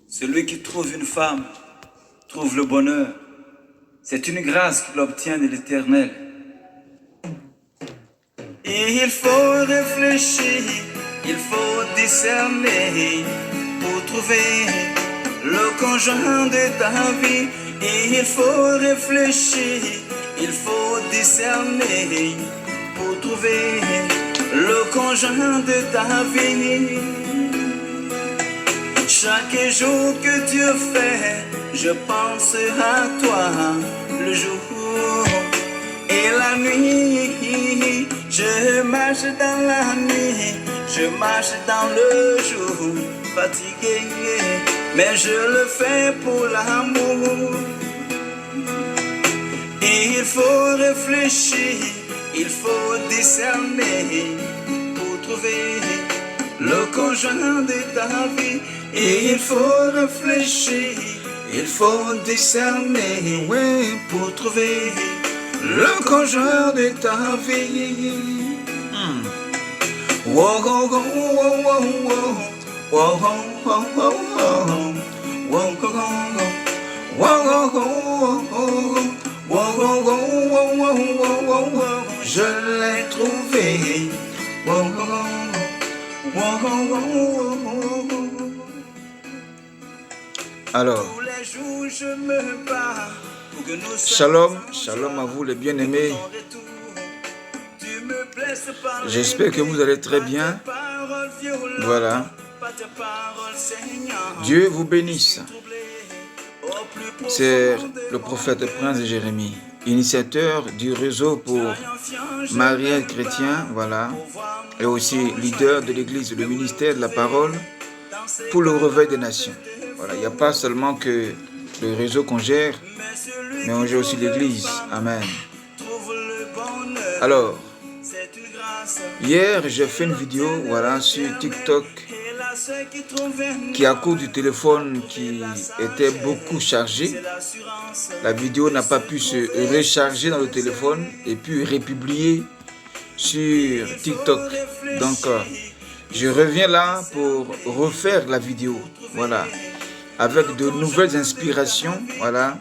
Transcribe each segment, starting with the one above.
Celui qui trouve une femme trouve le bonheur. C'est une grâce qu'il obtient de l'Éternel. Il faut réfléchir, il faut discerner pour trouver le conjoint de ta vie. Il faut réfléchir, il faut discerner pour trouver le conjoint de ta vie. Chaque jour que Dieu fait, je pense à toi, le jour et la nuit. Je marche dans la nuit, je marche dans le jour, fatigué, mais je le fais pour l'amour. Il faut réfléchir, il faut discerner pour trouver le conjoint de ta vie. Et il faut réfléchir, il faut discerner, oui, pour trouver le conjoint de ta vie. Wow, wow, wow, wow, wow, wow, wow, wow, wow, je l'ai trouvé. Alors, shalom, shalom à vous les bien-aimés. J'espère que vous allez très bien. Voilà. Dieu vous bénisse. C'est le prophète Prince Jérémie, initiateur du réseau pour mariage chrétien, voilà, et aussi leader de l'église, le ministère de la parole pour le réveil des nations. Voilà, il n'y a pas seulement que le réseau qu'on gère, mais on gère aussi l'église. Amen. Alors, hier, j'ai fait une vidéo, voilà, sur TikTok, qui à cause du téléphone qui était beaucoup chargé, la vidéo n'a pas pu se recharger dans le téléphone et puis republier sur TikTok. Donc, je reviens là pour refaire la vidéo, voilà, avec de nouvelles inspirations, voilà,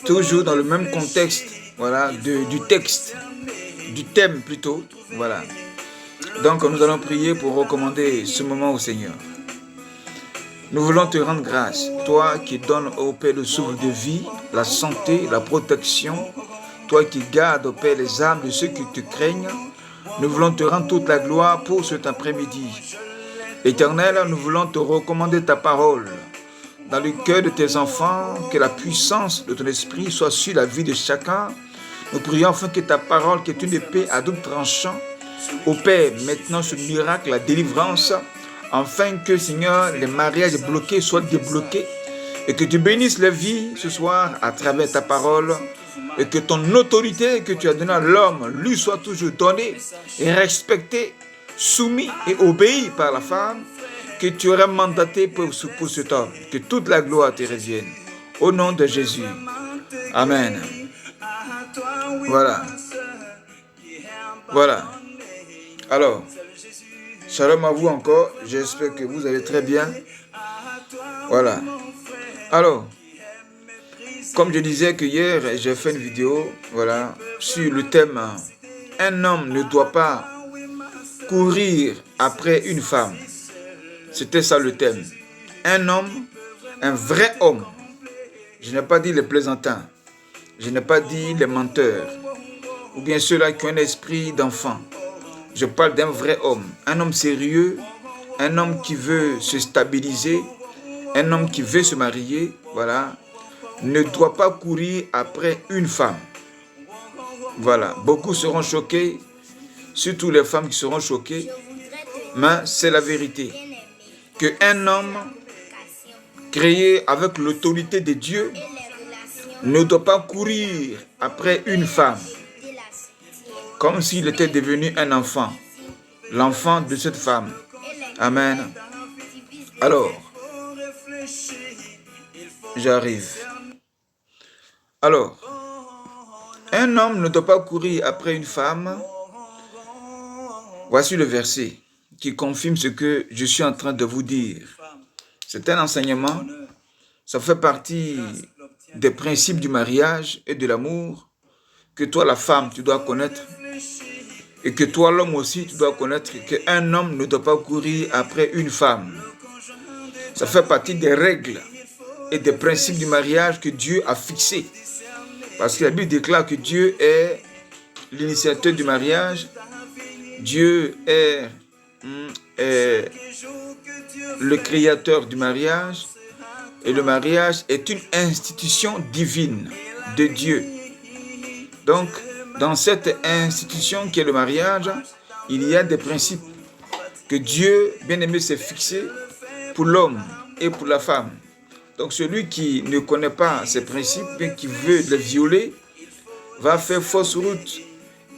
toujours dans le même contexte, voilà, du texte, du thème plutôt, voilà. Donc, nous allons prier pour recommander ce moment au Seigneur. Nous voulons te rendre grâce, toi qui donnes au Père le souffle de vie, la santé, la protection, toi qui gardes au Père les âmes de ceux qui te craignent. Nous voulons te rendre toute la gloire pour cet après-midi. Éternel, nous voulons te recommander ta parole dans le cœur de tes enfants, que la puissance de ton esprit soit sur la vie de chacun. Nous prions afin que ta parole, qui est une épée à double tranchant, opère maintenant ce miracle, la délivrance, afin que, Seigneur, les mariages bloqués soient débloqués et que tu bénisses la vie ce soir à travers ta parole et que ton autorité que tu as donnée à l'homme lui soit toujours donnée et respectée, soumis et obéi par la femme que tu aurais mandaté pour cet homme. Que toute la gloire te revienne. Au nom de Jésus. Amen. Voilà. Voilà. Alors, shalom à vous encore. J'espère que vous allez très bien. Voilà. Alors, comme je disais que hier, j'ai fait une vidéo, voilà, sur le thème « Un homme ne doit pas courir après une femme ». C'était ça le thème. Un homme, un vrai homme. Je n'ai pas dit les plaisantins. Je n'ai pas dit les menteurs. Ou bien ceux-là qui ont un esprit d'enfant. Je parle d'un vrai homme. Un homme sérieux. Un homme qui veut se stabiliser. Un homme qui veut se marier. Voilà. Ne doit pas courir après une femme. Voilà. Beaucoup seront choqués. Surtout les femmes qui seront choquées. Mais c'est la vérité. Qu'un homme créé avec l'autorité de Dieu ne doit pas courir après une femme comme s'il était devenu un enfant, l'enfant de cette femme. Amen. Alors, j'arrive. Alors, un homme ne doit pas courir après une femme. Voici le verset qui confirme ce que je suis en train de vous dire. C'est un enseignement, ça fait partie des principes du mariage et de l'amour que toi, la femme, tu dois connaître et que toi, l'homme aussi, tu dois connaître qu'un homme ne doit pas courir après une femme. Ça fait partie des règles et des principes du mariage que Dieu a fixés. Parce que la Bible déclare que Dieu est l'initiateur du mariage. Dieu est le créateur du mariage. Et le mariage est une institution divine de Dieu. Donc, dans cette institution qui est le mariage, il y a des principes que Dieu, bien-aimé, s'est fixés pour l'homme et pour la femme. Donc, celui qui ne connaît pas ces principes et qui veut les violer, va faire fausse route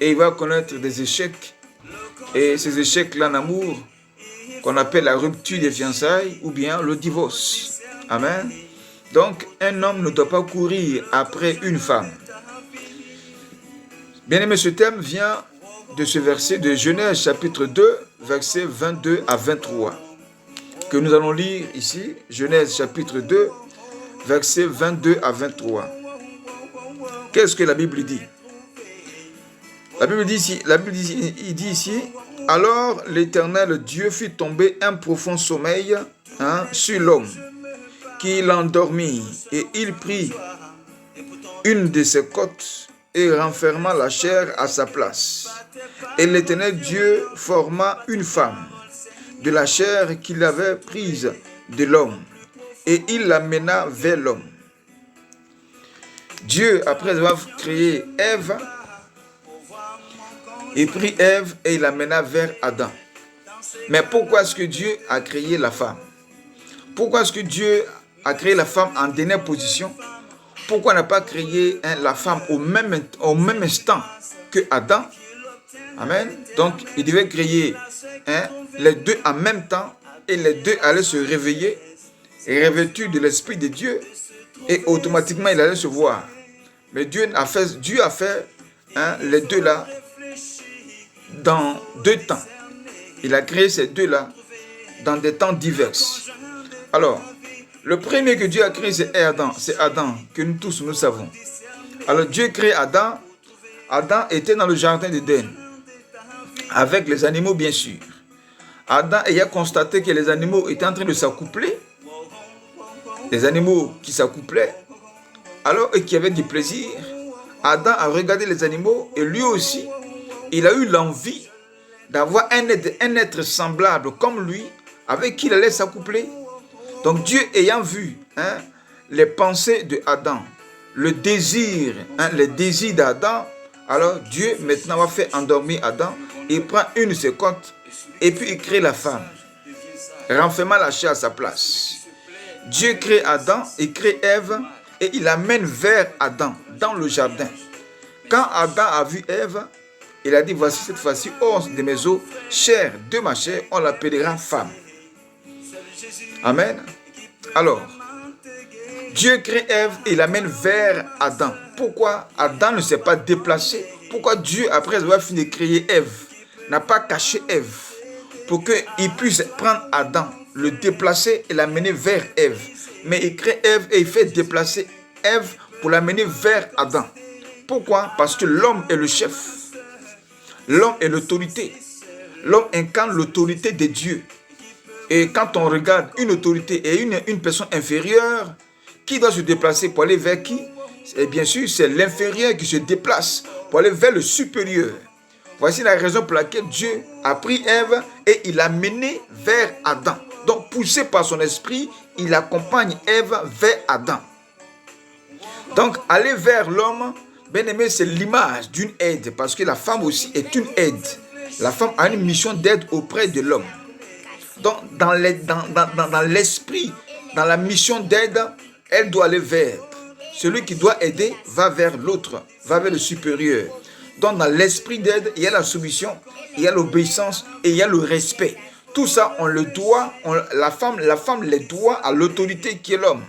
et il va connaître des échecs. Et ces échecs-là en amour, qu'on appelle la rupture des fiançailles ou bien le divorce. Amen. Donc, un homme ne doit pas courir après une femme. Bien-aimé, ce thème vient de ce verset de Genèse chapitre 2, versets 22 à 23, que nous allons lire ici. Genèse chapitre 2, versets 22 à 23. Qu'est-ce que la Bible dit? La Bible dit ici, alors l'Éternel Dieu fit tomber un profond sommeil sur l'homme, qui l'endormit, et il prit une de ses côtes et renferma la chair à sa place. Et l'Éternel Dieu forma une femme de la chair qu'il avait prise de l'homme, et il l'amena vers l'homme. Dieu, après avoir créé Ève, il prit Ève et il l'amena vers Adam. Mais pourquoi est-ce que Dieu a créé la femme? Pourquoi est-ce que Dieu a créé la femme en dernière position? Pourquoi n'a pas créé la femme au même instant que Adam? Amen. Donc, il devait créer les deux en même temps et les deux allaient se réveiller, revêtus de l'Esprit de Dieu, et automatiquement, il allait se voir. Mais Dieu a fait les deux là dans deux temps. Il a créé ces deux-là dans des temps divers. Alors, le premier que Dieu a créé, c'est Adam, que nous tous nous savons. Alors, Dieu crée Adam. Adam était dans le jardin d'Éden, avec les animaux, bien sûr. Adam ayant constaté que les animaux étaient en train de s'accoupler, les animaux qui s'accouplaient, alors et qui avaient du plaisir, Adam a regardé les animaux et lui aussi, il a eu l'envie d'avoir un être semblable comme lui, avec qui il allait s'accoupler. Donc Dieu ayant vu les pensées de Adam, le désir, les désirs d'Adam, alors Dieu maintenant va faire endormir Adam, il prend une de ses côtes et puis il crée la femme, renfermant la chair à sa place. Dieu crée Adam, il crée Ève et il l'amène vers Adam dans le jardin. Quand Adam a vu Ève, il a dit, voici cette fois-ci, os de mes os, chair de ma chair, on l'appellera femme. Amen. Alors, Dieu crée Ève et l'amène vers Adam. Pourquoi Adam ne s'est pas déplacé? Pourquoi Dieu, après avoir fini de créer Ève, n'a pas caché Ève pour qu'il puisse prendre Adam, le déplacer et l'amener vers Ève? Mais il crée Ève et il fait déplacer Ève pour l'amener vers Adam. Pourquoi? Parce que l'homme est le chef. L'homme est l'autorité. L'homme incarne l'autorité de Dieu. Et quand on regarde une autorité et une personne inférieure, qui doit se déplacer pour aller vers qui? Et bien sûr, c'est l'inférieur qui se déplace pour aller vers le supérieur. Voici la raison pour laquelle Dieu a pris Ève et il l'a menée vers Adam. Donc, poussé par son esprit, il accompagne Ève vers Adam. Donc, aller vers l'homme, bien aimé, c'est l'image d'une aide, parce que la femme aussi est une aide. La femme a une mission d'aide auprès de l'homme. Donc, dans l'esprit, dans la mission d'aide, elle doit aller vers. Celui qui doit aider va vers l'autre, va vers le supérieur. Donc, dans l'esprit d'aide, il y a la soumission, il y a l'obéissance et il y a le respect. Tout ça, on le doit, la femme les doit à l'autorité qui est l'homme.